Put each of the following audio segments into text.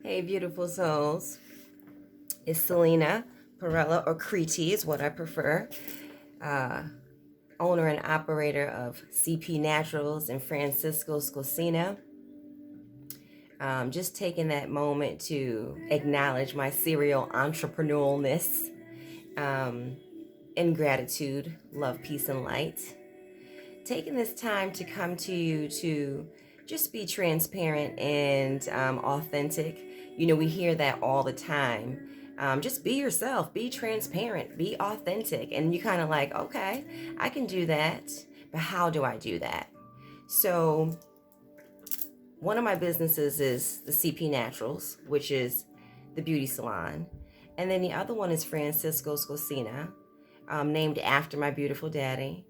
Hey, beautiful souls. It's Celena, Perella, or Crete is what I prefer. Uh, Owner and operator of CP Naturals and franciscoscocina. Just taking that moment to acknowledge my serial entrepreneurialness, in gratitude, love, peace, and light. Taking this time to come to you to just be transparent and authentic. We hear that all the time. Just be yourself, be transparent, be authentic. And you kind of like, okay, I can do that, but how do I do that? So, one of my businesses is the CP Naturals, which is the beauty salon. And then the other one is Francisco's Cocina, named after my beautiful daddy.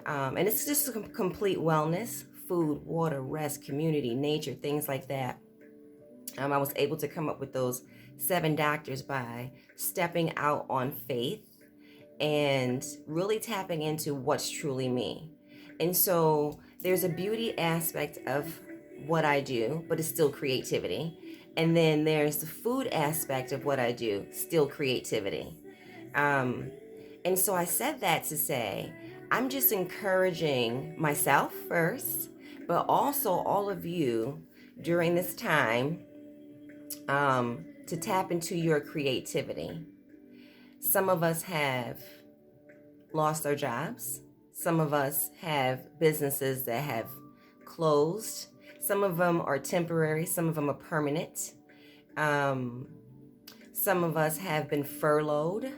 And it's just a complete wellness, food, water, rest, community, nature, things like that. I was able to come up with those 7 doctors by stepping out on faith and really tapping into what's truly me. And so there's a beauty aspect of what I do, but it's still creativity. And then there's the food aspect of what I do, still creativity. And so I said that to say, I'm just encouraging myself first, but also all of you during this time to tap into your creativity. Some of us have lost our jobs. Some of us have businesses that have closed. Some of them are temporary. Some of them are permanent. Some of us have been furloughed.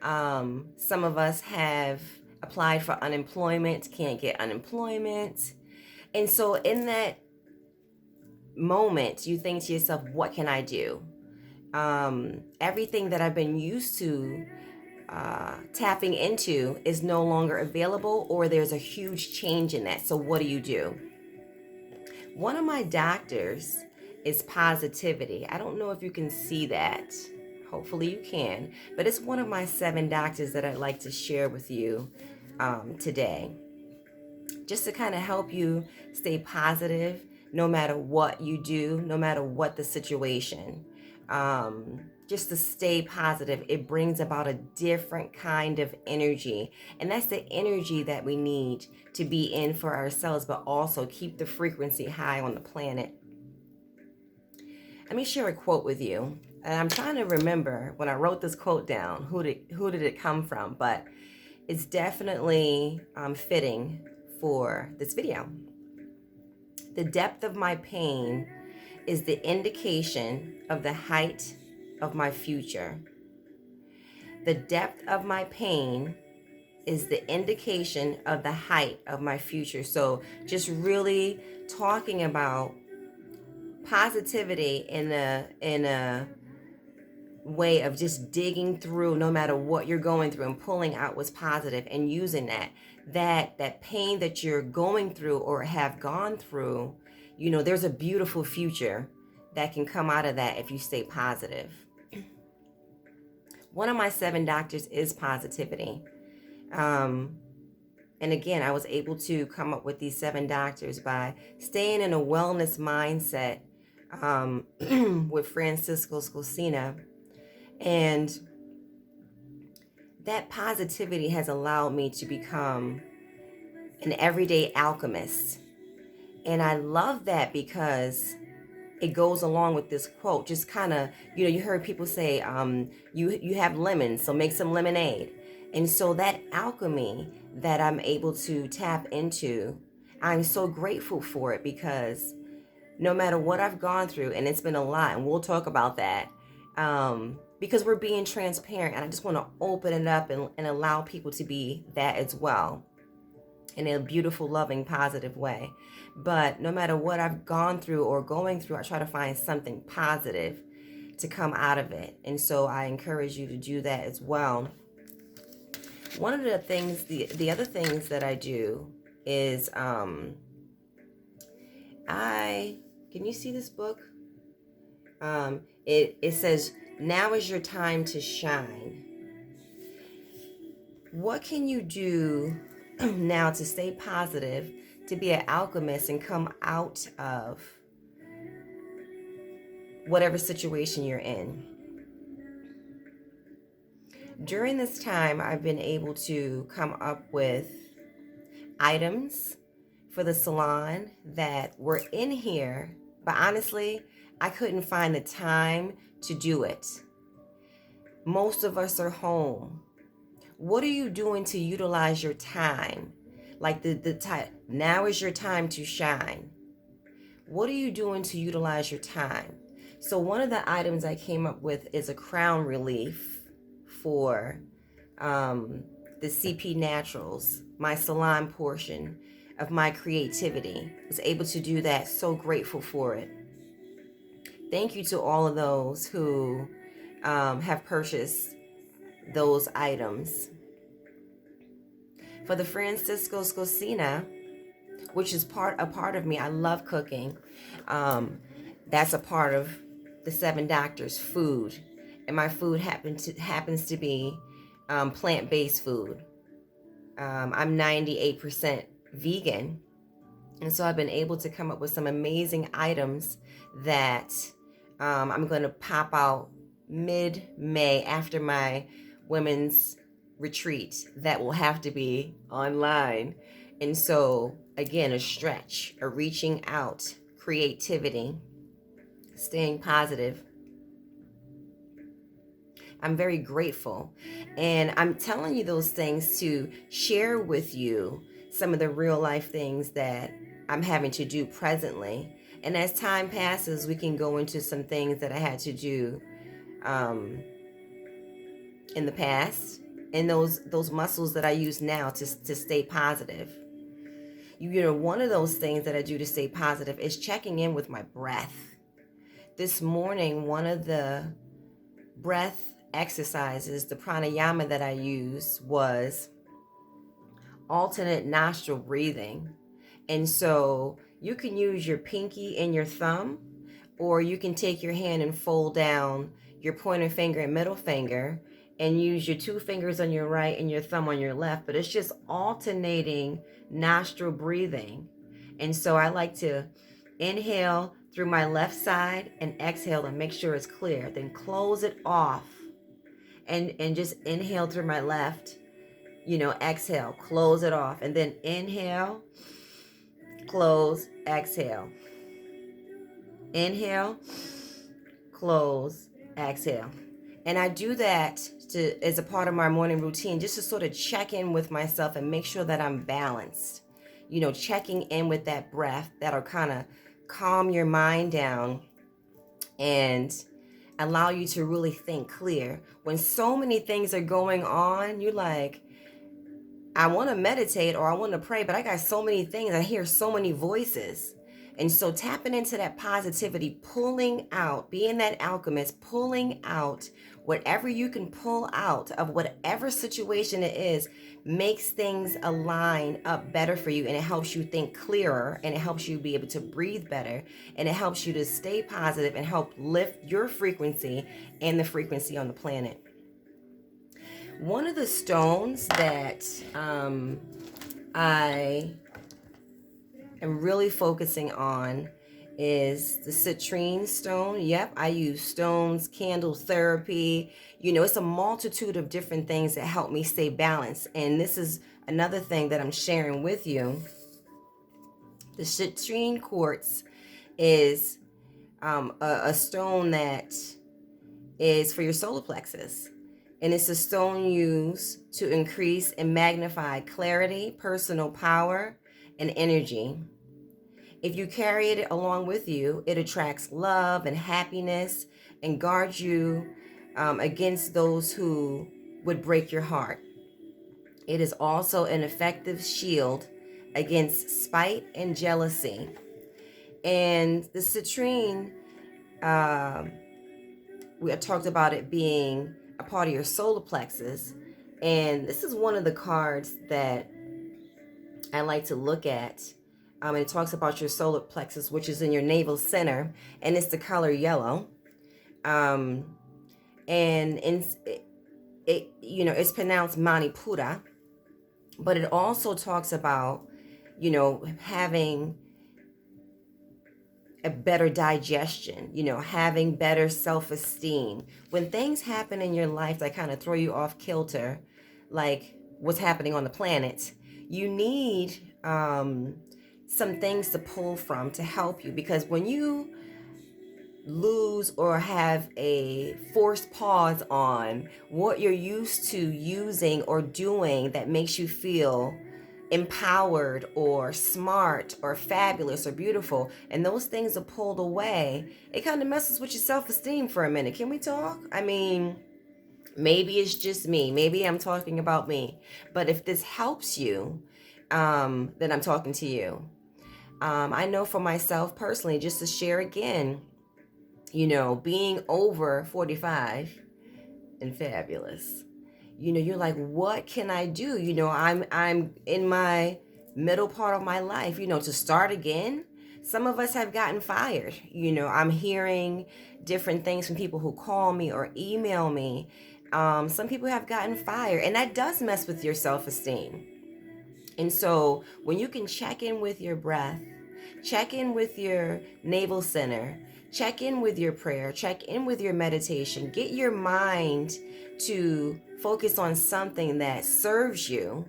Some of us have applied for unemployment, can't get unemployment. And so in that moment, you think to yourself, what can I do? Everything that I've been used to tapping into is no longer available, or there's a huge change in that. So what do? One of my doctors is positivity. I don't know if you can see that. Hopefully you can. But it's one of my 7 doctors that I'd like to share with you today. Just to kind of help you stay positive no matter what you do, no matter what the situation. Just to stay positive, it brings about a different kind of energy. And that's the energy that we need to be in for ourselves, but also keep the frequency high on the planet. Let me share a quote with you. And I'm trying to remember when I wrote this quote down, who did it come from? But it's definitely fitting for this video. The depth of my pain is the indication of the height of my future. The depth of my pain is the indication of the height of my future. So just really talking about positivity in a way of just digging through no matter what you're going through and pulling out what's positive and using that pain that you're going through or have gone through. There's a beautiful future that can come out of that if you stay positive. One of my 7 doctors is positivity. And again, I was able to come up with these 7 doctors by staying in a wellness mindset with Francisco's Cocina. And that positivity has allowed me to become an everyday alchemist. And I love that because it goes along with this quote. Just kind of, you heard people say, you have lemons, so make some lemonade. And so that alchemy that I'm able to tap into, I'm so grateful for it because no matter what I've gone through, and it's been a lot, and we'll talk about that, because we're being transparent, and I just want to open it up and allow people to be that as well in a beautiful, loving, positive way. But no matter what I've gone through or going through, I try to find something positive to come out of it. And so I encourage you to do that as well. One of the things, the other things that I do is can you see this book? It says, now is your time to shine. What can you do now to stay positive, to be an alchemist and come out of whatever situation you're in. During this time, I've been able to come up with items for the salon that were in here, but honestly, I couldn't find the time to do it. Most of us are home. What are you doing to utilize your time? Like the time, now is your time to shine. What are you doing to utilize your time? So one of the items I came up with is a crown relief for the CP Naturals, my salon portion of my creativity. I was able to do that. So grateful for it. Thank you to all of those who have purchased those items. For the franciscoscocina, which is a part of me, I love cooking. That's a part of the 7 Doctors food, and my food happens to be plant-based food. I'm 98% vegan, and so I've been able to come up with some amazing items that I'm going to pop out mid-May after my women's retreat that will have to be online. And so, again, a stretch, a reaching out, creativity, staying positive. I'm very grateful. And I'm telling you those things to share with you some of the real life things that I'm having to do presently. And as time passes, we can go into some things that I had to do in the past, and those muscles that I use now to stay positive. You know, one of those things that I do to stay positive is checking in with my breath. This morning, one of the breath exercises, the pranayama that I use, was alternate nostril breathing. And so you can use your pinky and your thumb, or you can take your hand and fold down your pointer finger and middle finger and use your 2 fingers on your right and your thumb on your left. But it's just alternating nostril breathing. And so I like to inhale through my left side and exhale to make sure it's clear. Then close it off and just inhale through my left, exhale, close it off. And then inhale, close, exhale. Inhale, close, exhale. And I do that as a part of my morning routine, just to sort of check in with myself and make sure that I'm balanced. Checking in with that breath that'll kind of calm your mind down and allow you to really think clear. When so many things are going on, you're like, I want to meditate or I want to pray, but I got so many things. I hear so many voices. And so tapping into that positivity, pulling out, being that alchemist, pulling out whatever you can pull out of whatever situation it is, makes things align up better for you. And it helps you think clearer, and it helps you be able to breathe better, and it helps you to stay positive and help lift your frequency and the frequency on the planet. One of the stones that I am really focusing on is the citrine stone. Yep, I use stones, candle therapy. It's a multitude of different things that help me stay balanced. And this is another thing that I'm sharing with you. The citrine quartz is a stone that is for your solar plexus. And it's a stone used to increase and magnify clarity, personal power, and energy. If you carry it along with you, it attracts love and happiness and guards you against those who would break your heart. It is also an effective shield against spite and jealousy. And the citrine, we had talked about it being a part of your solar plexus. And this is one of the cards that I like to look at. And it talks about your solar plexus, which is in your navel center, and it's the color yellow. And it's pronounced Manipura, but it also talks about, having a better digestion, having better self-esteem. When things happen in your life that kind of throw you off kilter, like what's happening on the planet, you need some things to pull from to help you. Because when you lose or have a forced pause on what you're used to using or doing that makes you feel empowered or smart or fabulous or beautiful, and those things are pulled away, it kind of messes with your self-esteem for a minute. Can we talk? I mean, maybe it's just me. Maybe I'm talking about me. But if this helps you, then I'm talking to you. I know for myself personally, just to share again, being over 45 and fabulous, you're like, what can I do? I'm in my middle part of my life, to start again. Some of us have gotten fired. I'm hearing different things from people who call me or email me. Some people have gotten fired, and that does mess with your self-esteem. And so when you can check in with your breath, check in with your navel center, check in with your prayer, check in with your meditation, get your mind to focus on something that serves you,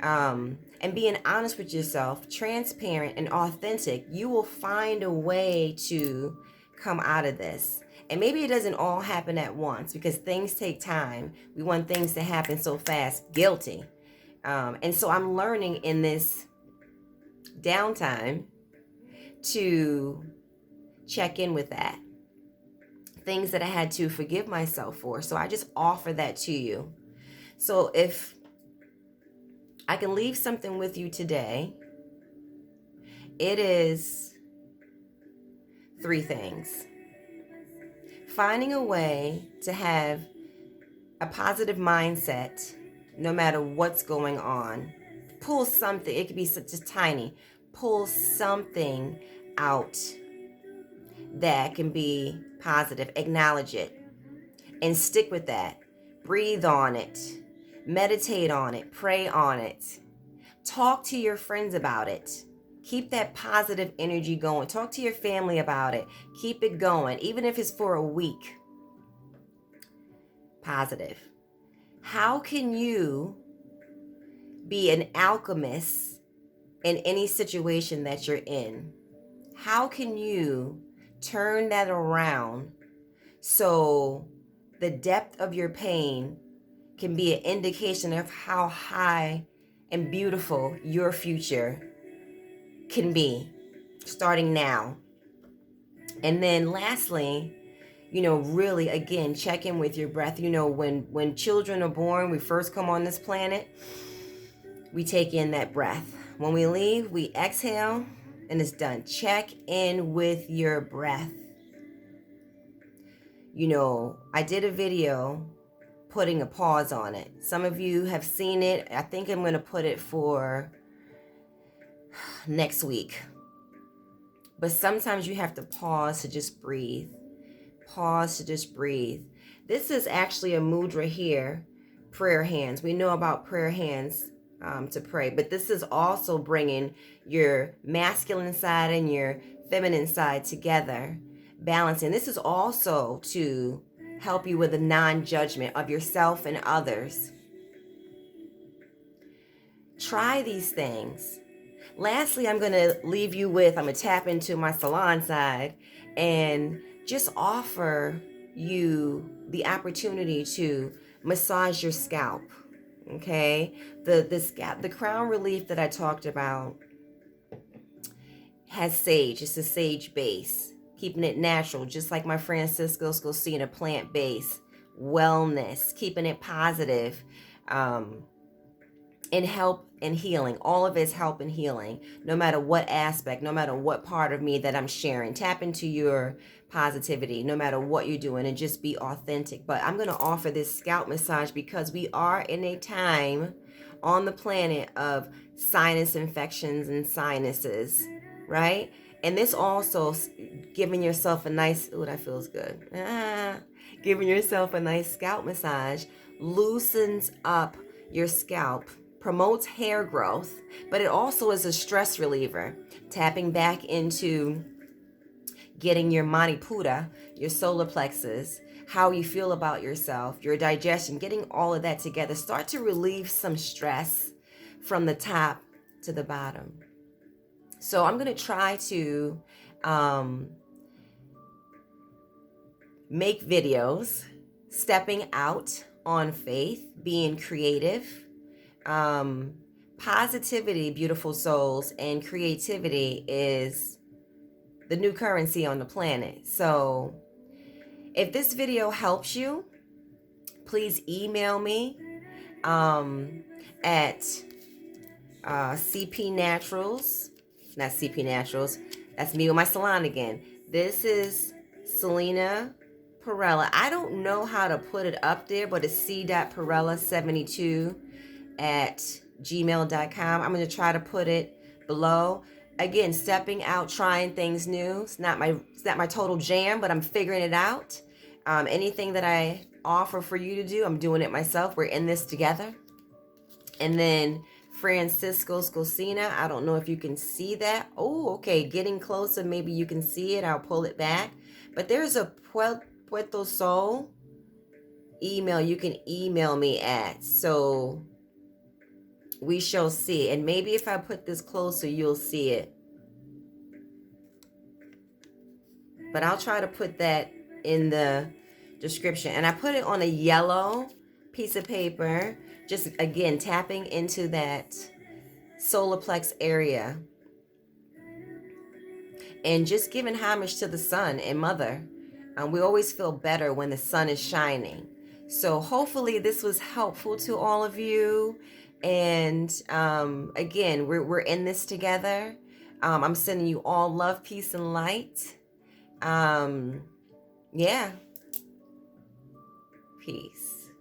and being honest with yourself, transparent and authentic, you will find a way to come out of this. And maybe it doesn't all happen at once because things take time. We want things to happen so fast. Guilty. And so I'm learning in this downtime to check in with that. Things that I had to forgive myself for. So I just offer that to you. So if I can leave something with you today, it is 3 things. Finding a way to have a positive mindset no matter what's going on. Pull something, it could be just tiny. Pull something out that can be positive. Acknowledge it and stick with that. Breathe on it. Meditate on it. Pray on it. Talk to your friends about it. Keep that positive energy going. Talk to your family about it. Keep it going, even if it's for a week. Positive. How can you be an alchemist in any situation that you're in? How can you turn that around so the depth of your pain can be an indication of how high and beautiful your future can be, starting now? And then lastly, really, again, check in with your breath. When children are born, we first come on this planet, we take in that breath. When we leave, we exhale, and it's done. Check in with your breath. I did a video putting a pause on it. Some of you have seen it. I think I'm going to put it for next week. But sometimes you have to pause to just breathe. Pause to just breathe. This is actually a mudra here, prayer hands. We know about prayer hands to pray, but this is also bringing your masculine side and your feminine side together, balancing. This is also to help you with a non-judgment of yourself and others. Try these things. Lastly, I'm going to leave you with, I'm going to tap into my salon side and just offer you the opportunity to massage your scalp. Okay, the crown relief that I talked about has sage. It's a sage base, keeping it natural, just like my franciscoscocina plant base. Wellness, keeping it positive, and help and healing. All of it's help and healing, no matter what aspect, no matter what part of me that I'm sharing. Tap into your positivity, no matter what you're doing, and just be authentic. But I'm going to offer this scalp massage because we are in a time on the planet of sinus infections and sinuses, right? And this also giving yourself a nice, ooh, that feels good. Giving yourself a nice scalp massage loosens up your scalp, promotes hair growth, but it also is a stress reliever, tapping back into getting your manipura, your solar plexus, how you feel about yourself, your digestion, getting all of that together. Start to relieve some stress from the top to the bottom. So I'm going to try to make videos, stepping out on faith, being creative, positivity, beautiful souls, and creativity is the new currency on the planet. So if this video helps you, please email me at CP Naturals, not CP Naturals, that's me with my salon again. This is Celena Perella. I don't know how to put it up there, but it's c.perella72 at gmail.com. I'm going to try to put it below. Again, stepping out, trying things new. It's not my total jam, but I'm figuring it out. Anything that I offer for you to do, I'm doing it myself. We're in this together. And then franciscoscocina. I don't know if you can see that. Oh, okay. Getting closer. Maybe you can see it. I'll pull it back. But there's a Puerto Sol email you can email me at. So we shall see. And maybe if I put this closer, you'll see it. But I'll try to put that in the description. And I put it on a yellow piece of paper. Just, again, tapping into that solar plex area. And just giving homage to the sun and mother. We always feel better when the sun is shining. So hopefully this was helpful to all of you. And again, we're in this together. I'm sending you all love, peace, and light. Yeah. Peace.